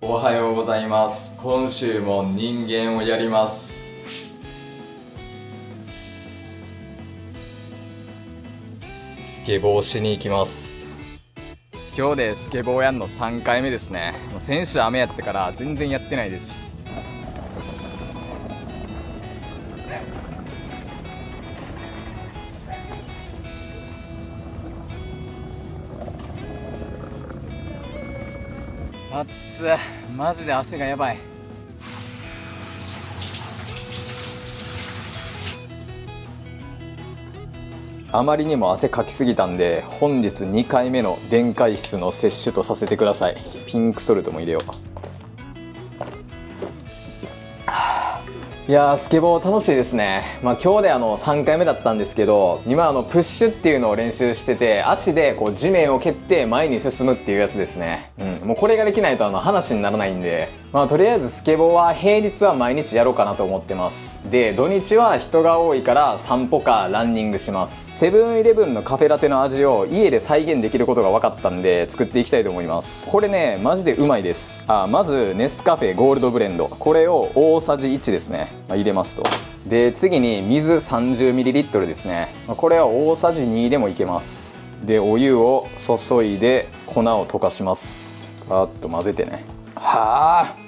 おはようございます。今週も人間をやります。スケボーしに行きます。今日でスケボーやんの3回目ですね。先週雨やってから全然やってないです。あっつ、マジで汗がやばい。あまりにも汗かきすぎたんで、本日2回目の電解質の摂取とさせてください。ピンクソルトも入れよう。いやー、スケボー楽しいですね。今日で3回目だったんですけど、今プッシュっていうのを練習してて、足でこう地面を蹴って前に進むっていうやつですね。もうこれができないと話にならないんで、とりあえずスケボーは平日は毎日やろうかなと思ってます。で、土日は人が多いから散歩かランニングします。セブンイレブンのカフェラテの味を家で再現できることが分かったんで作っていきたいと思います。これね、マジでうまいです。まずネスカフェゴールドブレンド、これを大さじ1ですね、入れますと。で、次に水 30ml ですね、これは大さじ2でもいけます。で、お湯を注いで粉を溶かします。ガーッと混ぜてね。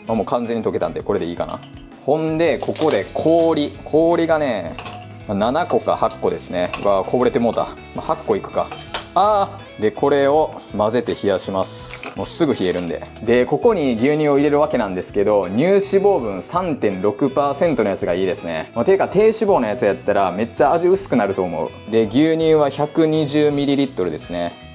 もう完全に溶けたんでこれでいいかな。ほんでここで氷がね7個か8個ですね。こぼれてもうた。8個いくか。でこれを混ぜて冷やします。もうすぐ冷えるんで。でここに牛乳を入れるわけなんですけど、乳脂肪分 3.6% のやつがいいですね。ていうか低脂肪のやつやったらめっちゃ味薄くなると思う。で牛乳は 120ml ですね。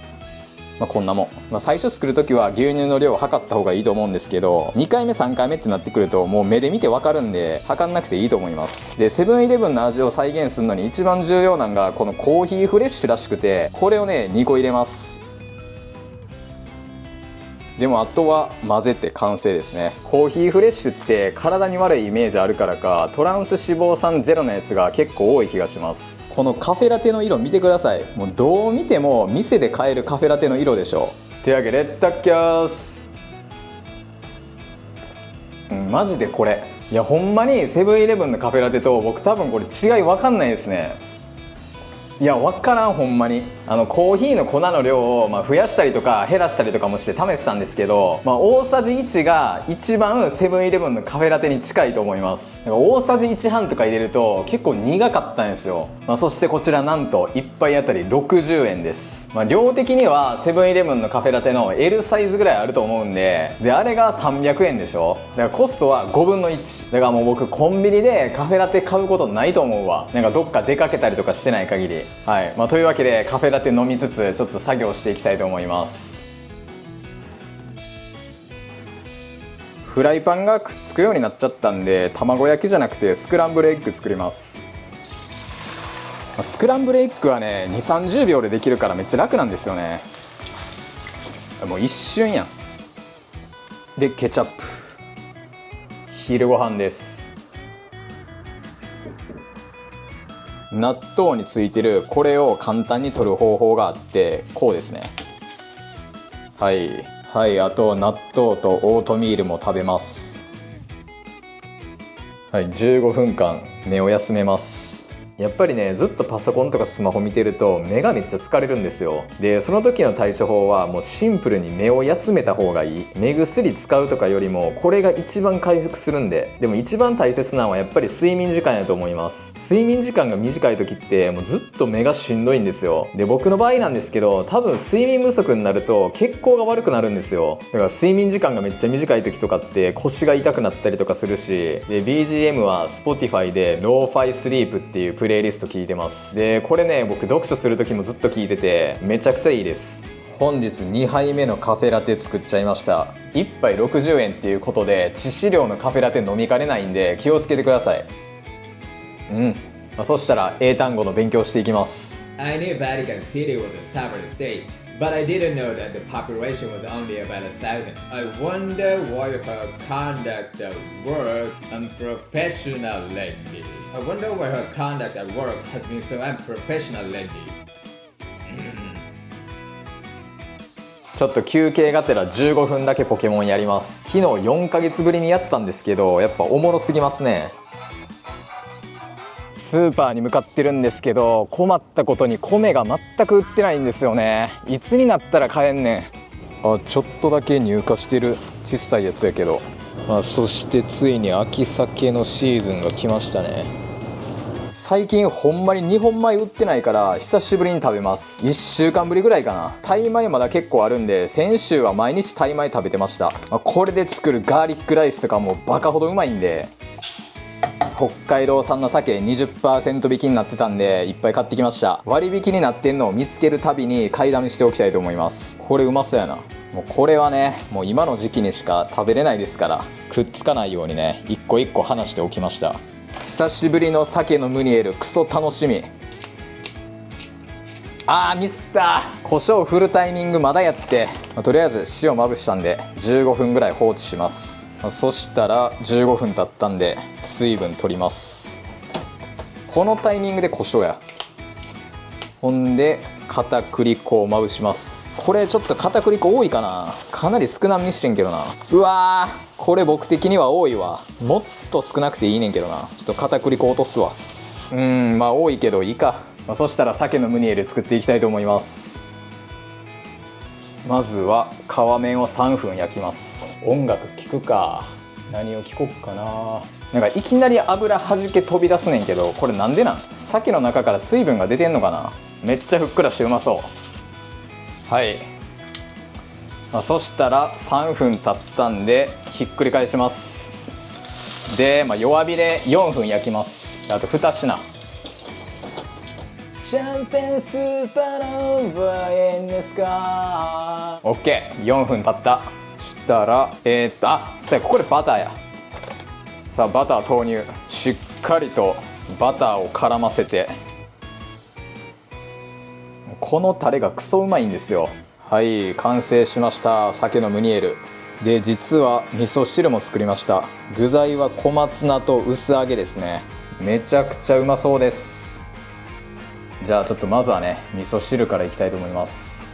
こんなもん。最初作る時は牛乳の量を測った方がいいと思うんですけど、2回目3回目ってなってくるともう目で見て分かるんで測んなくていいと思います。でセブンイレブンの味を再現するのに一番重要なのがこのコーヒーフレッシュらしくて、これをね2個入れます。でもあとは混ぜて完成ですね。コーヒーフレッシュって体に悪いイメージあるからか、トランス脂肪酸ゼロのやつが結構多い気がします。このカフェラテの色見てください。もうどう見ても店で買えるカフェラテの色でしょ。手上げレッタッキャース。マジでこれ、いやほんまにセブンイレブンのカフェラテと僕多分これ違い分かんないですね。いや分からん、ほんまに。コーヒーの粉の量を増やしたりとか減らしたりとかもして試したんですけど、大さじ1が一番セブンイレブンのカフェラテに近いと思います。大さじ1半とか入れると結構苦かったんですよ。そしてこちらなんと1杯あたり60円です。量的にはセブンイレブンのカフェラテの L サイズぐらいあると思うんで、あれが300円でしょ。だからコストは5分の1だから、もう僕コンビニでカフェラテ買うことないと思うわ。どっか出かけたりとかしてない限り。というわけでカフェラテ飲みつつちょっと作業していきたいと思います。フライパンがくっつくようになっちゃったんで、卵焼きじゃなくてスクランブルエッグ作ります。スクランブルエッグはね 2,30 秒でできるからめっちゃ楽なんですよね。もう一瞬やん。でケチャップ。昼ご飯です。納豆についてるこれを簡単に取る方法があって、こうですね。あと納豆とオートミールも食べます。15分間目を休めます。やっぱりね、ずっとパソコンとかスマホ見てると目がめっちゃ疲れるんですよ。でその時の対処法はもうシンプルに目を休めた方がいい。目薬使うとかよりもこれが一番回復するんで。でも一番大切なのはやっぱり睡眠時間やと思います。睡眠時間が短い時ってもうずっと目がしんどいんですよ。で僕の場合なんですけど、多分睡眠不足になると血行が悪くなるんですよ。だから睡眠時間がめっちゃ短い時とかって腰が痛くなったりとかするし、で BGM は Spotify で Lo-Fi Sleep っていうプレイリスト聞いてます。でこれね、僕読書する時もずっと聞いててめちゃくちゃいいです。本日2杯目のカフェラテ作っちゃいました。1杯60円っていうことで致死量のカフェラテ飲みかねないんで気をつけてください。そしたら英単語の勉強していきます。 I knew Vatican City was a sovereign state, but I didn't know that the population was only about 1,000. I wonder why her conduct at work unprofessional lately. I wonder why her conduct at work has been so unprofessional lately. ちょっと休憩がてら15分だけポケモンやります。昨日4ヶ月ぶりにやったんですけど、やっぱおもろすぎますね。スーパーに向かってるんですけど、困ったことに米が全く売ってないんですよね。いつになったら買えんねん。あ、ちょっとだけ入荷してる小さいやつやけど、そしてついに秋鮭のシーズンが来ましたね。最近ほんまに日本米売ってないから久しぶりに食べます。1週間ぶりぐらいかな。タイ米まだ結構あるんで、先週は毎日タイ米食べてました。これで作るガーリックライスとかもバカほどうまいんで。北海道産の鮭 20% 引きになってたんでいっぱい買ってきました。割引になってんのを見つけるたびに買いだめしておきたいと思います。これうまそうやな。もうこれはね、もう今の時期にしか食べれないですから、くっつかないようにね、一個一個離しておきました。久しぶりの鮭のムニエル、クソ楽しみ。ミスった。胡椒振るタイミングまだやって、とりあえず塩まぶしたんで15分ぐらい放置します。そしたら15分経ったんで水分取ります。このタイミングで胡椒や。ほんで片栗粉をまぶします。これちょっと片栗粉多いかな。かなり少なめにしてんけどな。うわー、これ僕的には多いわ。もっと少なくていいねんけどな。ちょっと片栗粉落とすわ。まあ多いけどいいか。そしたら鮭のムニエル作っていきたいと思います。まずは皮面を3分焼きます。音楽聴くか。何を聴こっかな。なんかいきなり油弾け飛び出すねんけど、これなんでなん。鮭の中から水分が出てんのかな。めっちゃふっくらしてうまそう。はい、そしたら3分経ったんでひっくり返します。で、弱火で4分焼きます。あと2品。シャンペンスーパーノーバーエンネスカー。 OK、4分経った。そしたらそうや、ここでバターや。さあバター投入。しっかりとバターを絡ませて、このタレがクソうまいんですよ。はい、完成しました。鮭のムニエルで、実は味噌汁も作りました。具材は小松菜と薄揚げですね。めちゃくちゃうまそうです。じゃあちょっとまずはね、味噌汁からいきたいと思います。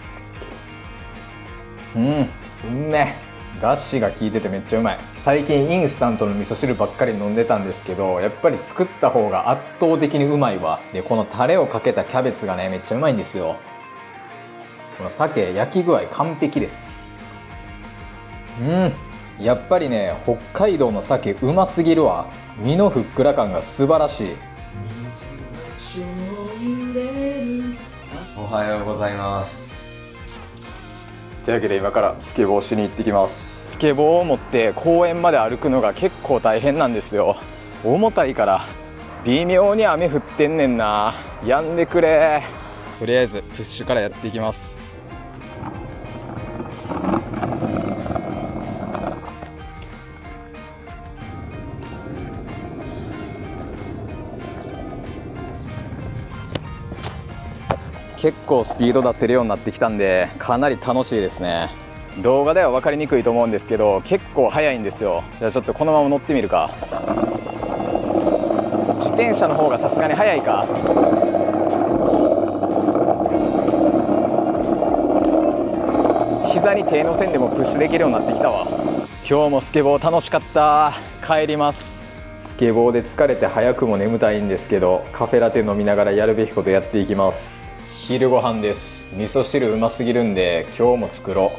うめえ。だしが効いててめっちゃうまい。最近インスタントの味噌汁ばっかり飲んでたんですけど、やっぱり作った方が圧倒的にうまいわ。で、このタレをかけたキャベツがね、めっちゃうまいんですよ。この鮭焼き具合完璧です。やっぱりね、北海道の鮭うますぎるわ。身のふっくら感が素晴らしい。おはようございます。というわけで今からスケボーしに行ってきます。スケボーを持って公園まで歩くのが結構大変なんですよ。重たいから。微妙に雨降ってんねんな。やんでくれ。とりあえずプッシュからやっていきます。結構スピード出せるようになってきたんで、かなり楽しいですね。動画では分かりにくいと思うんですけど、結構速いんですよ。じゃあちょっとこのまま乗ってみるか。自転車の方がさすがに速いか。膝に手の線でもプッシュできるようになってきたわ。今日もスケボー楽しかった。帰ります。スケボーで疲れて早くも眠たいんですけど、カフェラテ飲みながらやるべきことやっていきます。昼ご飯です。味噌汁うますぎるんで今日も作ろ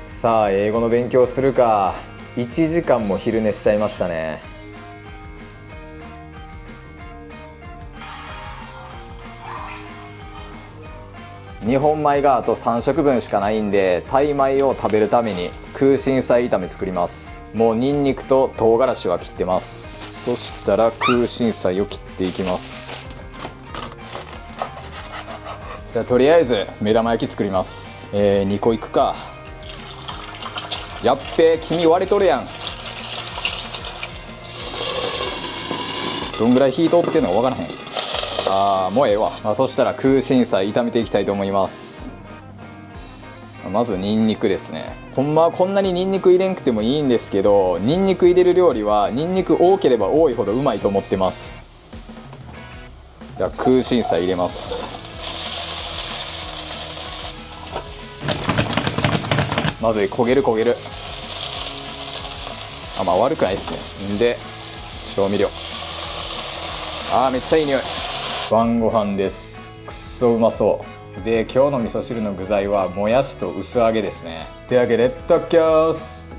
う。さあ英語の勉強するか。1時間も昼寝しちゃいましたね。日本米があと3食分しかないんで、タイ米を食べるために空心菜炒め作ります。もうニンニクと唐辛子は切ってます。そしたら空心菜を切っていきます。じゃあとりあえず目玉焼き作ります。2個いくか。やっべー、黄身割れとるやん。どんぐらい火通ってんのか分からへん。もうええわ。そしたら空心菜炒めていきたいと思います。まずニンニクですね。ほんまはこんなにニンニク入れんくてもいいんですけど、ニンニク入れる料理はニンニク多ければ多いほどうまいと思ってます。じゃあ空心菜入れます。まずい、焦げる焦げる。まあ悪くないですね。で調味料、めっちゃいい匂い。晩ご飯です。くっそうまそうで、今日の味噌汁の具材はもやしと薄揚げですね。というわけでいただきます。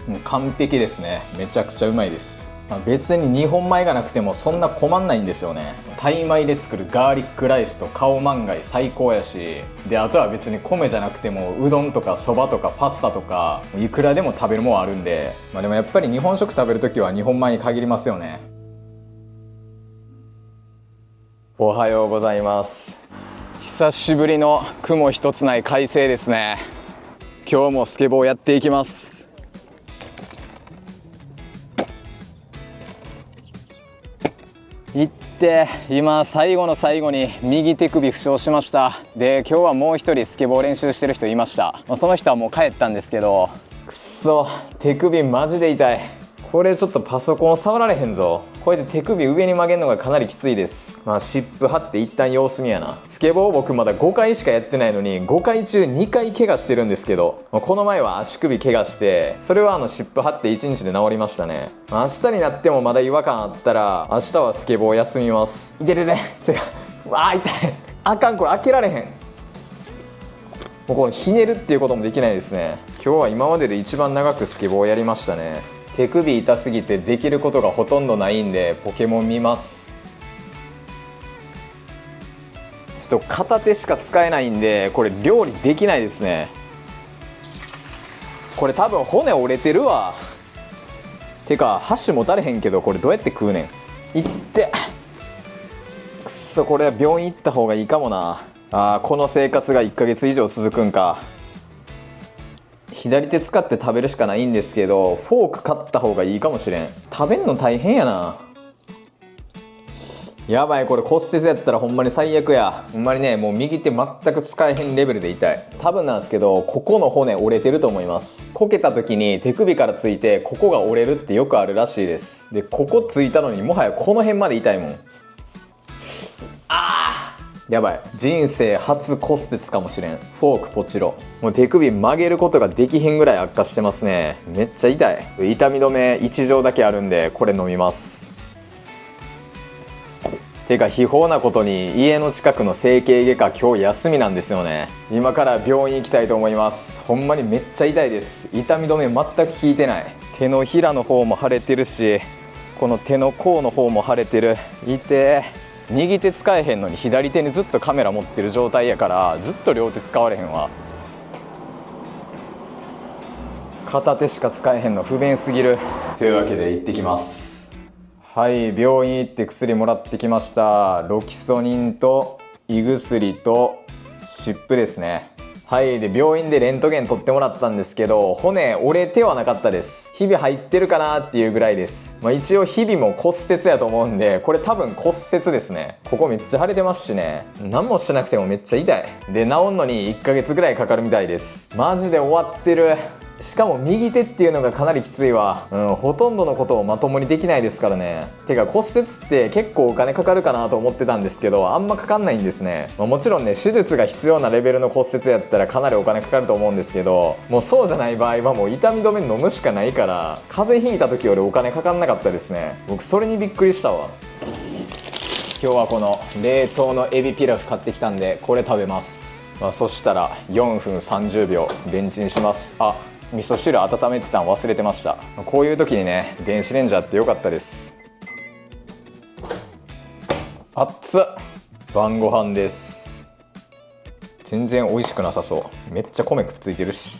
もう完璧ですね。めちゃくちゃうまいです。別に日本米がなくてもそんな困んないんですよね。タイ米で作るガーリックライスとカオマンガイ最高やし、であとは別に米じゃなくてもうどんとかそばとかパスタとかいくらでも食べるもんあるんで、でもやっぱり日本食食べるときは日本米に限りますよね。おはようございます。久しぶりの雲一つない快晴ですね。今日もスケボーやっていきます。行って今最後の最後に右手首負傷しました。で今日はもう一人スケボー練習してる人いました。その人はもう帰ったんですけど、くっそ手首マジで痛い。これちょっとパソコン触られへんぞ。これで手首上に曲げるのがかなりきついです。湿布貼って一旦様子見やな。スケボー僕まだ5回しかやってないのに5回中2回怪我してるんですけど、この前は足首怪我して、それは湿布貼って1日で治りましたね。明日になってもまだ違和感あったら明日はスケボー休みます。いててて違う、痛い、あかん、これ開けられへん。もうこのひねるっていうこともできないですね。今日は今までで一番長くスケボーをやりましたね。手首痛すぎてできることがほとんどないんでポケモン見ます。ちょっと片手しか使えないんでこれ料理できないですね。これ多分骨折れてるわ。てか箸持たれへんけど、これどうやって食うねん。いってくっそ、これは病院行った方がいいかもな。この生活が1ヶ月以上続くんか。左手使って食べるしかないんですけど、フォーク買った方がいいかもしれん。食べんの大変やな。やばい、これ骨折やったらほんまに最悪や。ほんまにね、もう右手全く使えへんレベルで痛い。多分なんですけど、ここの骨折れてると思います。こけた時に手首からついてここが折れるってよくあるらしいです。でここついたのにもはやこの辺まで痛いもん。やばい、人生初骨折かもしれん。フォークポチロ。もう手首曲げることができひんぐらい悪化してますね。めっちゃ痛い。痛み止め1錠だけあるんでこれ飲みます。てか非法なことに家の近くの整形外科今日休みなんですよね。今から病院行きたいと思います。ほんまにめっちゃ痛いです。痛み止め全く効いてない。手のひらの方も腫れてるし、この手の甲の方も腫れてる。痛え。右手使えへんのに左手にずっとカメラ持ってる状態やからずっと両手使われへんわ。片手しか使えへんの不便すぎる。というわけで行ってきます。はい、病院行って薬もらってきました。ロキソニンと胃薬と湿布ですね。はい、で病院でレントゲン取ってもらったんですけど、骨折れてはなかったです。ひび入ってるかなっていうぐらいです。一応ひびも骨折やと思うんで、これ多分骨折ですね。ここめっちゃ腫れてますしね。何もしてなくてもめっちゃ痛い。で治んのに1ヶ月ぐらいかかるみたいです。マジで終わってる。しかも右手っていうのがかなりきついわ。ほとんどのことをまともにできないですからね。てか骨折って結構お金かかるかなと思ってたんですけど、あんまかかんないんですね。もちろんね、手術が必要なレベルの骨折やったらかなりお金かかると思うんですけど、もうそうじゃない場合はもう痛み止め飲むしかないから、風邪ひいた時よりお金かかんなかったですね。僕それにびっくりしたわ。今日はこの冷凍のエビピラフ買ってきたんでこれ食べます。そしたら4分30秒レンチンします。味噌汁温めてたん忘れてました。こういう時にね、電子レンジあってよかったです。熱っ。晩ご飯です。全然美味しくなさそう。めっちゃ米くっついてるし、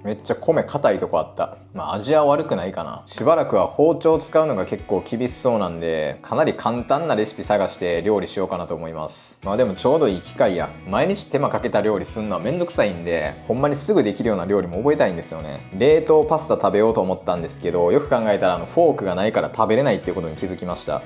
めっちゃ米硬いとこあった。味は悪くないかな。しばらくは包丁を使うのが結構厳しそうなんで、かなり簡単なレシピ探して料理しようかなと思います。でもちょうどいい機会や。毎日手間かけた料理するのはめんどくさいんで、ほんまにすぐできるような料理も覚えたいんですよね。冷凍パスタ食べようと思ったんですけど、よく考えたらフォークがないから食べれないっていうことに気づきました。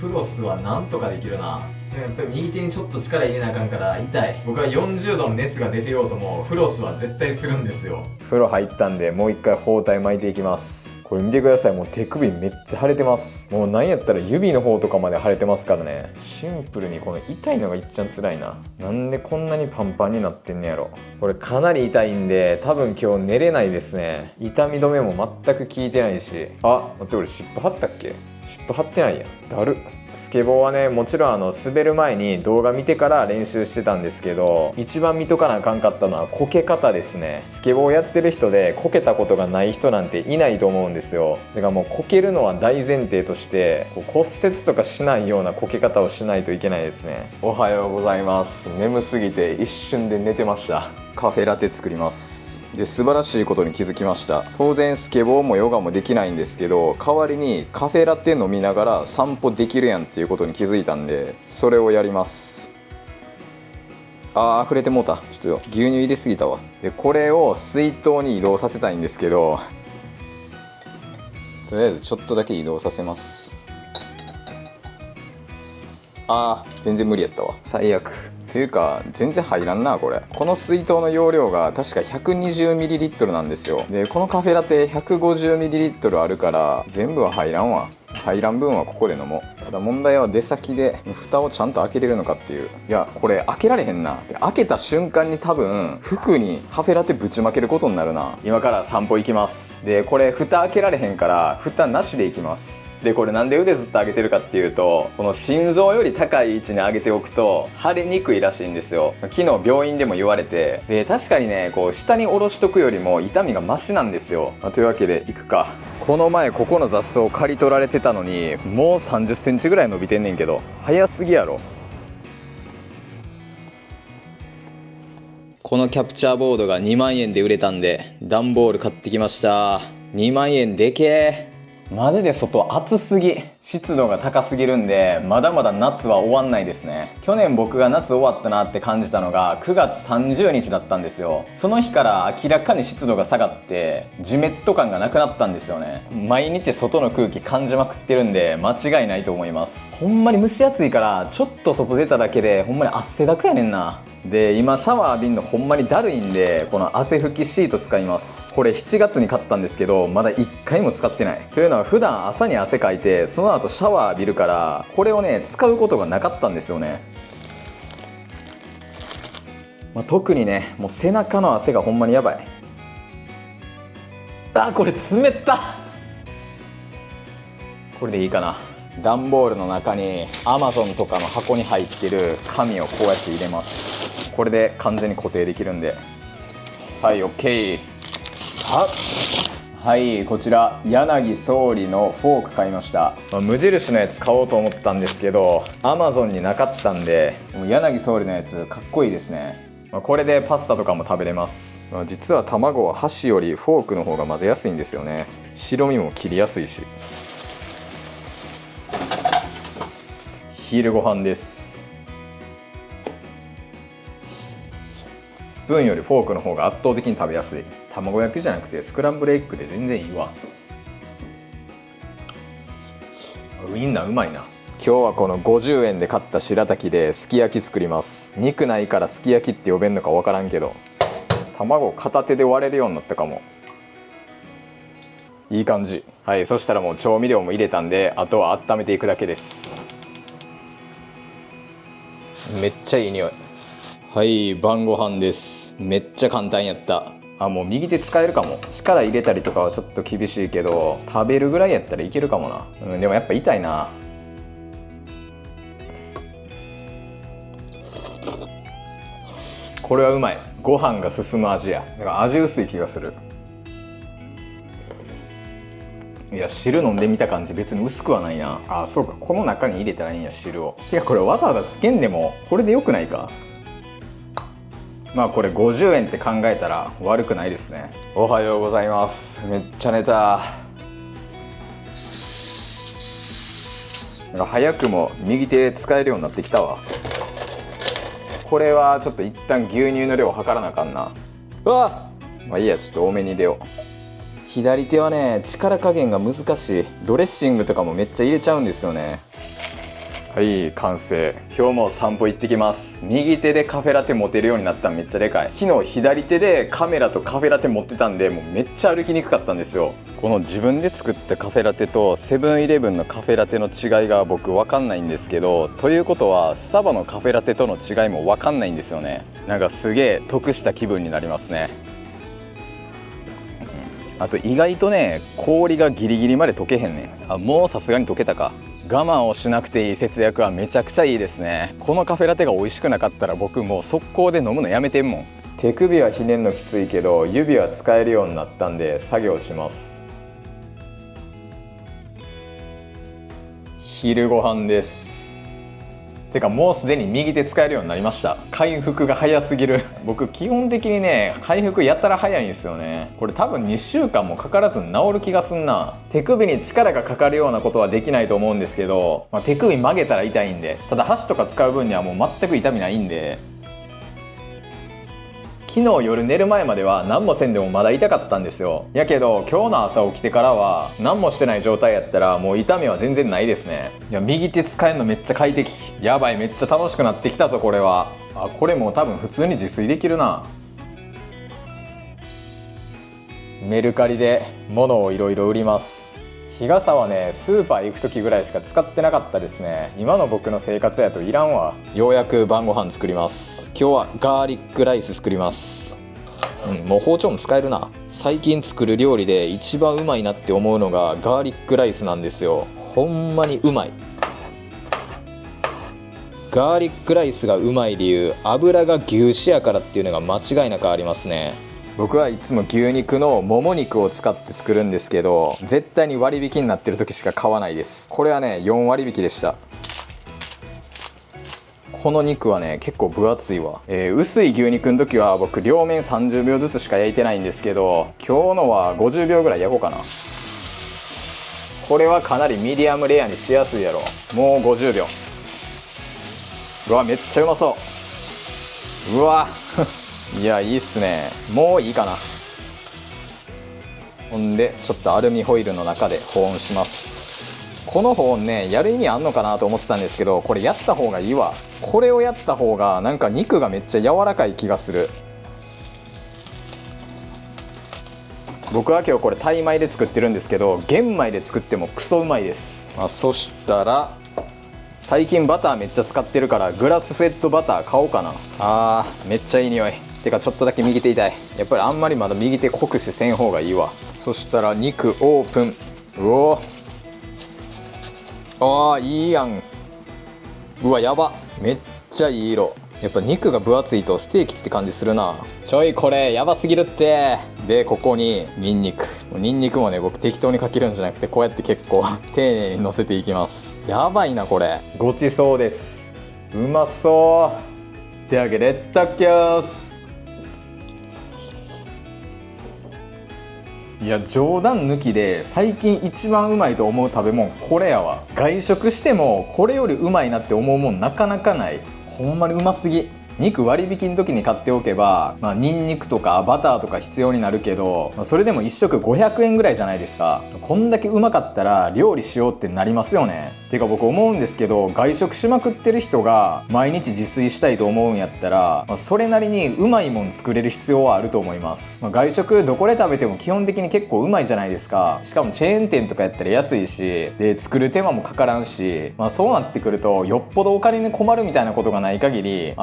フロスはなんとかできるな。やっぱり右手にちょっと力入れなあかんから痛い。僕は40度の熱が出てようともフロスは絶対するんですよ。風呂入ったんでもう一回包帯巻いていきます。これ見てください、もう手首めっちゃ腫れてます。もうなんやったら指の方とかまで腫れてますからね。シンプルにこの痛いのがいっちゃん辛いな。なんでこんなにパンパンになってんねやろ。これかなり痛いんで多分今日寝れないですね。痛み止めも全く効いてないし、あ、待って俺湿布貼ったっけ。湿布貼ってないや。だる。スケボーはね、もちろん滑る前に動画見てから練習してたんですけど、一番見とかなあかんかったのはこけ方ですね。スケボーやってる人でこけたことがない人なんていないと思うんですよ。だからもうこけるのは大前提として、骨折とかしないようなこけ方をしないといけないですね。おはようございます。眠すぎて一瞬で寝てました。カフェラテ作ります。で、素晴らしいことに気づきました。当然スケボーもヨガもできないんですけど、代わりにカフェラテ飲みながら散歩できるやんっていうことに気づいたんで、それをやります。あー、溢れてもうた。ちょっと牛乳入れすぎたわ。でこれを水筒に移動させたいんですけど、とりあえずちょっとだけ移動させます。あー、全然無理やったわ。最悪っていうか全然入らんな。この水筒の容量が確か 120ml なんですよ。でこのカフェラテ 150ml あるから全部は入らんわ。入らん分はここで飲もう。ただ問題は出先で蓋をちゃんと開けれるのかっていう。いやこれ開けられへんな。で開けた瞬間に多分服にカフェラテぶちまけることになるな。今から散歩行きます。でこれ蓋開けられへんから蓋なしで行きます。でこれなんで腕ずっと上げてるかっていうと、この心臓より高い位置に上げておくと腫れにくいらしいんですよ。昨日病院でも言われて、で確かにね、こう下に下ろしとくよりも痛みがマシなんですよ。というわけで行くか。この前ここの雑草刈り取られてたのにもう30センチぐらい伸びてんねんけど、早すぎやろ。このキャプチャーボードが2万円で売れたんで段ボール買ってきました。2万円でけー。マジで外暑すぎ、湿度が高すぎるんでまだまだ夏は終わんないですね。去年僕が夏終わったなって感じたのが9月30日だったんですよ。その日から明らかに湿度が下がってジメッと感がなくなったんですよね。毎日外の空気感じまくってるんで間違いないと思います。ほんまに蒸し暑いからちょっと外出ただけでほんまに汗だくやねんな。で今シャワー浴びんのほんまにだるいんで、この汗拭きシート使います。これ7月に買ったんですけどまだ1回も使ってない。というのは普段朝に汗かいてその後シャワー浴びるから、これをね使うことがなかったんですよね。特にねもう背中の汗がほんまにやばい。あ、これ冷た。これでいいかな。段ボールの中に Amazon とかの箱に入ってる紙をこうやって入れます。これで完全に固定できるんで、はい OK。 はい、こちら柳総理のフォーク買いました。無印のやつ買おうと思ったんですけど Amazon になかったんで、もう柳総理のやつかっこいいですね。これでパスタとかも食べれます。実は卵は箸よりフォークの方が混ぜやすいんですよね。白身も切りやすいし。昼ご飯です。スプーンよりフォークの方が圧倒的に食べやすい。卵焼きじゃなくてスクランブルエッグで全然いいわ。ウインナーうまいな。今日はこの50円で買った白滝ですき焼き作ります。肉ないからすき焼きって呼べんのか分からんけど、卵片手で割れるようになったかも。いい感じ。はい、そしたらもう調味料も入れたんであとは温めていくだけです。めっちゃいい匂い。はい、晩ご飯です。めっちゃ簡単やった。もう右手使えるかも。力入れたりとかはちょっと厳しいけど食べるぐらいやったらいけるかもな。でもやっぱ痛いな。これはうまい。ご飯が進む味や。だから味薄い気がする。いや汁飲んでみた感じ別に薄くはないな。あ、そうか、この中に入れたらいいんや汁を。いやこれわざわざつけんでもこれでよくないか。これ50円って考えたら悪くないですね。おはようございます。めっちゃ寝た。早くも右手使えるようになってきたわ。これはちょっと一旦牛乳の量を測らなあかんな。いいや、ちょっと多めに入れよう。左手はね力加減が難しい。ドレッシングとかもめっちゃ入れちゃうんですよね。はい、完成。今日も散歩行ってきます。右手でカフェラテ持てるようになったのめっちゃでかい。昨日左手でカメラとカフェラテ持ってたんで、もうめっちゃ歩きにくかったんですよ。この自分で作ったカフェラテとセブンイレブンのカフェラテの違いが僕分かんないんですけど、ということはスタバのカフェラテとの違いも分かんないんですよね。なんかすげえ得した気分になりますね。あと意外とね、氷がギリギリまで溶けへんねん。あ、もうさすがに溶けたか。我慢をしなくていい節約はめちゃくちゃいいですね。このカフェラテが美味しくなかったら僕もう速攻で飲むのやめてんもん。手首はひねんのきついけど指は使えるようになったんで作業します。昼ご飯です。てかもうすでに右手使えるようになりました。回復が早すぎる。僕基本的にね、回復やったら早いんですよね。これ多分2週間もかからずに治る気がすんな。手首に力がかかるようなことはできないと思うんですけど、手首曲げたら痛いんで、ただ箸とか使う分にはもう全く痛みないんで。昨日夜寝る前までは何もせんでもまだ痛かったんですよ。やけど今日の朝起きてからは何もしてない状態やったらもう痛みは全然ないですね。いや、右手使えるのめっちゃ快適。やばい、めっちゃ楽しくなってきたぞこれは。あ、これもう多分普通に自炊できるな。メルカリで物をいろいろ売ります。日傘はね、スーパー行く時ぐらいしか使ってなかったですね。今の僕の生活やといらんわ。ようやく晩ご飯作ります。今日はガーリックライス作ります。もう包丁も使えるな。最近作る料理で一番うまいなって思うのがガーリックライスなんですよ。ほんまにうまい。ガーリックライスがうまい理由、油が牛脂やからっていうのが間違いなくありますね。僕はいつも牛肉のもも肉を使って作るんですけど、絶対に割引になってる時しか買わないです。これはね、4割引でした。この肉はね、結構分厚いわ。薄い牛肉の時は僕両面30秒ずつしか焼いてないんですけど、今日のは50秒ぐらい焼こうかな。これはかなりミディアムレアにしやすいやろ。もう50秒。うわ、めっちゃうまそう。うわいや、いいっすね。もういいかな。ほんでちょっとアルミホイルの中で保温します。この保温ね、やる意味あんのかなと思ってたんですけど、これやった方がいいわ。これをやった方がなんか肉がめっちゃ柔らかい気がする。僕は今日これタイ米で作ってるんですけど、玄米で作ってもクソうまいです。そしたら最近バターめっちゃ使ってるからグラスフェッドバター買おうかな。めっちゃいい匂い。てかちょっとだけ右手痛い。やっぱりあんまりまだ右手酷使せん方がいいわ。そしたら肉オープン。うお、いいやん。うわ、やば。めっちゃいい色。やっぱ肉が分厚いとステーキって感じするな。ちょい、これやばすぎるって。でここにニンニク。ニンニクもね、僕適当にかけるんじゃなくて、こうやって結構丁寧にのせていきます。やばいなこれ。ごちそうです。うまそう。手上げレッタッキャース。いや、冗談抜きで最近一番うまいと思う食べ物これやわ。外食してもこれよりうまいなって思うもんなかなかない。ほんまにうますぎ。肉割引の時に買っておけば、ニンニクとかバターとか必要になるけど、それでも1食500円ぐらいじゃないですか。こんだけうまかったら料理しようってなりますよね。てか僕思うんですけど、外食しまくってる人が毎日自炊したいと思うんやったら、それなりにうまいもん作れる必要はあると思います。外食どこで食べても基本的に結構うまいじゃないですか。しかもチェーン店とかやったら安いし、で作る手間もかからんし、そうなってくるとよっぽどお金に困るみたいなことがない限り、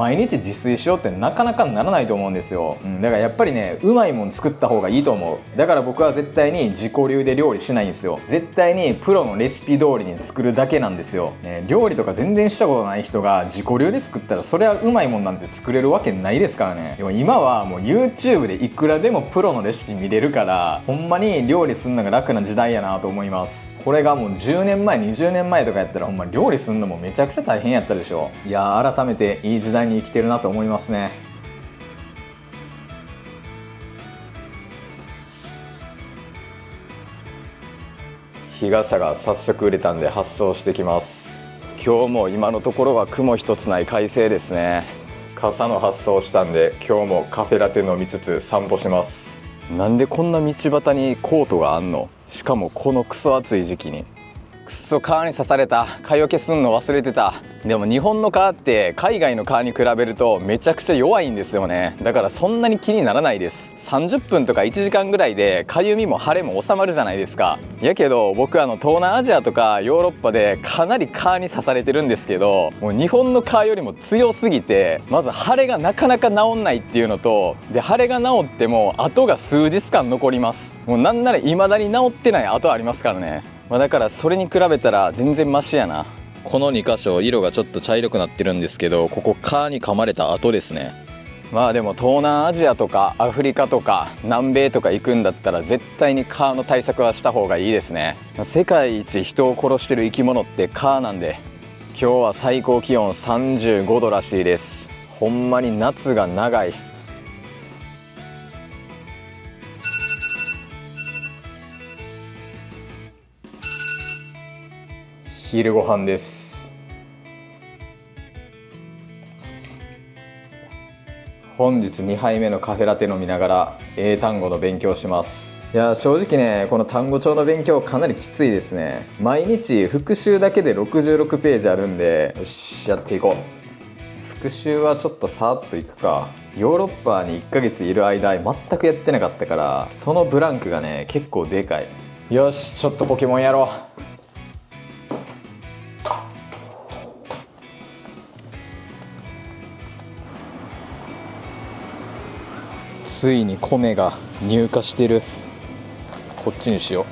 毎日自炊しようってなかなかならないと思うんですよ。だからやっぱりね、うまいもん作った方がいいと思う。だから僕は絶対に自己流で料理しないんですよ。絶対にプロのレシピ通りに作るだけなんですよ。料理とか全然したことない人が自己流で作ったら、それはうまいもんなんて作れるわけないですからね。でも今はもう YouTube でいくらでもプロのレシピ見れるから、ほんまに料理するのが楽な時代やなと思います。これがもう10年前20年前とかやったら、ほんま料理するのもめちゃくちゃ大変やったでしょ。いやー、改めていい時代に生きてるなと思いますね。日傘が早速売れたんで発送してきます。今日も今のところは雲一つない快晴ですね。傘の発送したんで、今日もカフェラテ飲みつつ散歩します。なんでこんな道端にコートがあんの？しかもこのクソ暑い時期に。くっそ、蚊に刺された。蚊よけすんの忘れてた。でも日本の蚊って海外の蚊に比べるとめちゃくちゃ弱いんですよね。だからそんなに気にならないです。30分とか1時間ぐらいでかゆみも腫れも収まるじゃないですか。やけど僕東南アジアとかヨーロッパでかなり蚊に刺されてるんですけど、もう日本の蚊よりも強すぎて、まず腫れがなかなか治んないっていうのと、で腫れが治っても跡が数日間残ります。もうなんなら未だに治ってない跡ありますからね。だからそれに比べたら全然マシやな。この2箇所色がちょっと茶色くなってるんですけど、ここ蚊に噛まれた跡ですね。でも東南アジアとかアフリカとか南米とか行くんだったら絶対に蚊の対策はした方がいいですね。世界一人を殺してる生き物って蚊なんで。今日は最高気温35度らしいです。ほんまに夏が長い。昼ご飯です。本日2杯目のカフェラテ飲みながら英単語の勉強します。いや正直ね、この単語帳の勉強かなりきついですね。毎日復習だけで66ページあるんで、よしやっていこう。復習はちょっとさーっといくか。ヨーロッパに1ヶ月いる間全くやってなかったから、そのブランクがね結構でかい。よし、ちょっとポケモンやろう。ついに米が入荷してる。こっちにしよ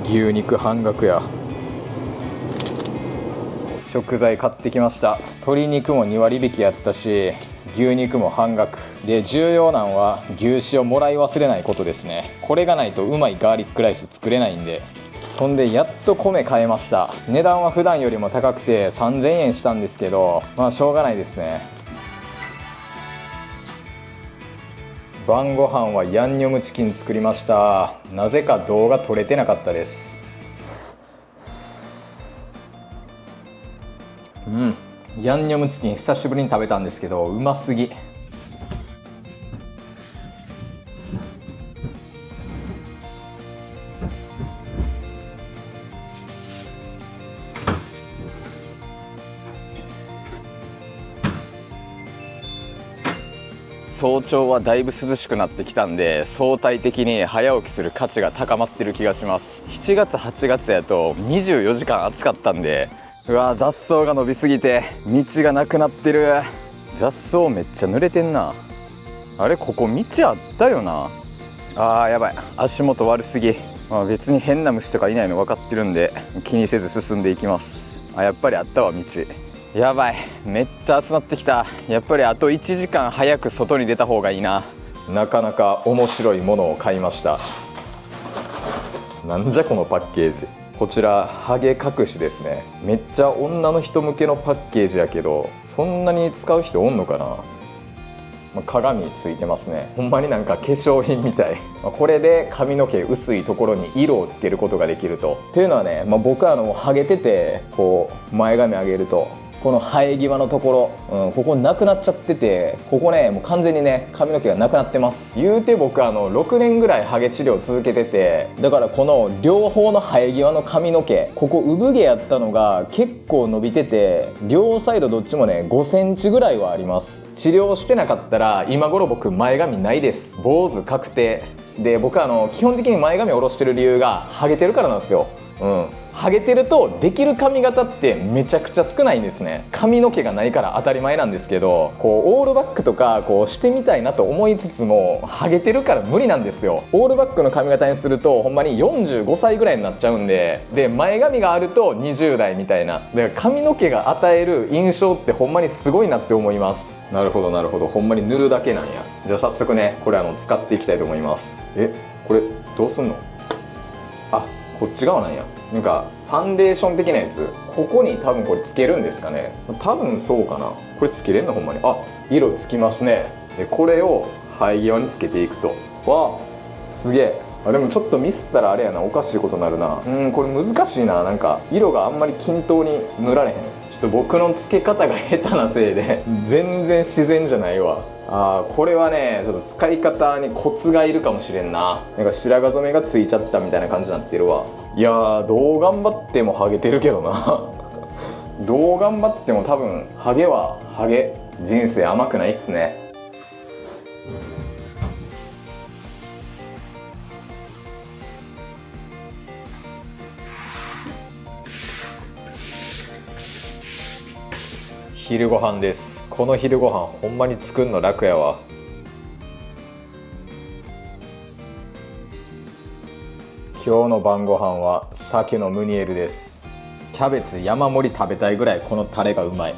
う。牛肉半額や。食材買ってきました。鶏肉も2割引きやったし、牛肉も半額で、重要なんは牛脂をもらい忘れないことですね。これがないとうまいガーリックライス作れないんで。ほんでやっと米買えました。値段は普段よりも高くて3000円したんですけど、しょうがないですね。晩ご飯はヤンニョムチキン作りました。なぜか動画撮れてなかったです。ヤンニョムチキン久しぶりに食べたんですけど、うますぎ。早朝はだいぶ涼しくなってきたんで、相対的に早起きする価値が高まってる気がします。7月8月やと24時間暑かったんで、うわ雑草が伸びすぎて道がなくなってる。雑草めっちゃ濡れてんな。あれ、ここ道あったよな。やばい、足元悪すぎ。別に変な虫とかいないの分かってるんで気にせず進んでいきます。やっぱりあったわ道。やばい、めっちゃ暑なってきた。やっぱりあと1時間早く外に出た方がいいな。なかなか面白いものを買いました。なんじゃこのパッケージ。こちらハゲ隠しですね。めっちゃ女の人向けのパッケージやけど、そんなに使う人おんのかな。鏡ついてますね。ほんまになんか化粧品みたい。これで髪の毛薄いところに色をつけることができると。っていうのはね、僕はハゲてて、こう前髪上げるとこの生え際のところ、ここなくなっちゃってて、ここねもう完全にね髪の毛がなくなってます。言うて僕6年ぐらいハゲ治療続けてて、だからこの両方の生え際の髪の毛、ここ産毛やったのが結構伸びてて、両サイドどっちもね5センチぐらいはあります。治療してなかったら今頃僕前髪ないです。坊主確定で、僕基本的に前髪下ろしてる理由がハゲてるからなんですよ。ハゲてるとできる髪型ってめちゃくちゃ少ないんですね。髪の毛がないから当たり前なんですけど、こうオールバックとかこうしてみたいなと思いつつもハゲてるから無理なんですよ。オールバックの髪型にするとほんまに45歳ぐらいになっちゃうんで、前髪があると20代みたいな。で髪の毛が与える印象ってほんまにすごいなって思います。なるほどなるほど、ほんまに塗るだけなんや。じゃあ早速ねこれ使っていきたいと思います。これどうすんの？こっち側なんや。なんかファンデーション的なやつ、ここに多分これつけるんですかね。多分そうかな。これつけれんのほんまに。色つきますね。でこれを生え際につけていくと。すげえ。でもちょっとミスったらあれやな、おかしいことになるな。これ難しいな。なんか色があんまり均等に塗られへん。ちょっと僕のつけ方が下手なせいで全然自然じゃないわ。これはねちょっと使い方にコツがいるかもしれんな。なんか白髪染めがついちゃったみたいな感じになってるわ。いやー、どう頑張ってもハゲてるけどなどう頑張っても多分ハゲはハゲ。人生甘くないっすね。昼ご飯です。この昼ご飯ほんまに作るの楽やわ。今日の晩ご飯は鮭のムニエルです。キャベツ山盛り食べたいぐらいこのタレがうまい。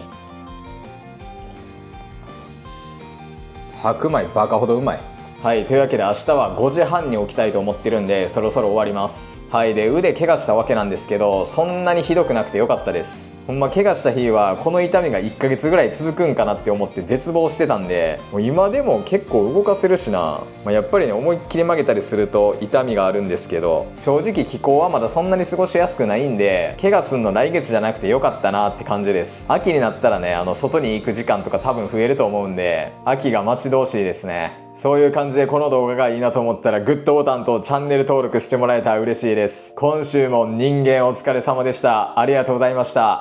白米バカほどうまい。はい、というわけで明日は5時半に起きたいと思ってるんで、そろそろ終わります。はい、で腕怪我したわけなんですけど、そんなにひどくなくてよかったです。ほんま怪我した日はこの痛みが1ヶ月ぐらい続くんかなって思って絶望してたんで、もう今でも結構動かせるしな、やっぱりね思いっきり曲げたりすると痛みがあるんですけど、正直気候はまだそんなに過ごしやすくないんで、怪我すんの来月じゃなくてよかったなって感じです。秋になったらね外に行く時間とか多分増えると思うんで、秋が待ち遠しいですね。そういう感じでこの動画がいいなと思ったらグッドボタンとチャンネル登録してもらえたら嬉しいです。今週も人間お疲れ様でした。ありがとうございました。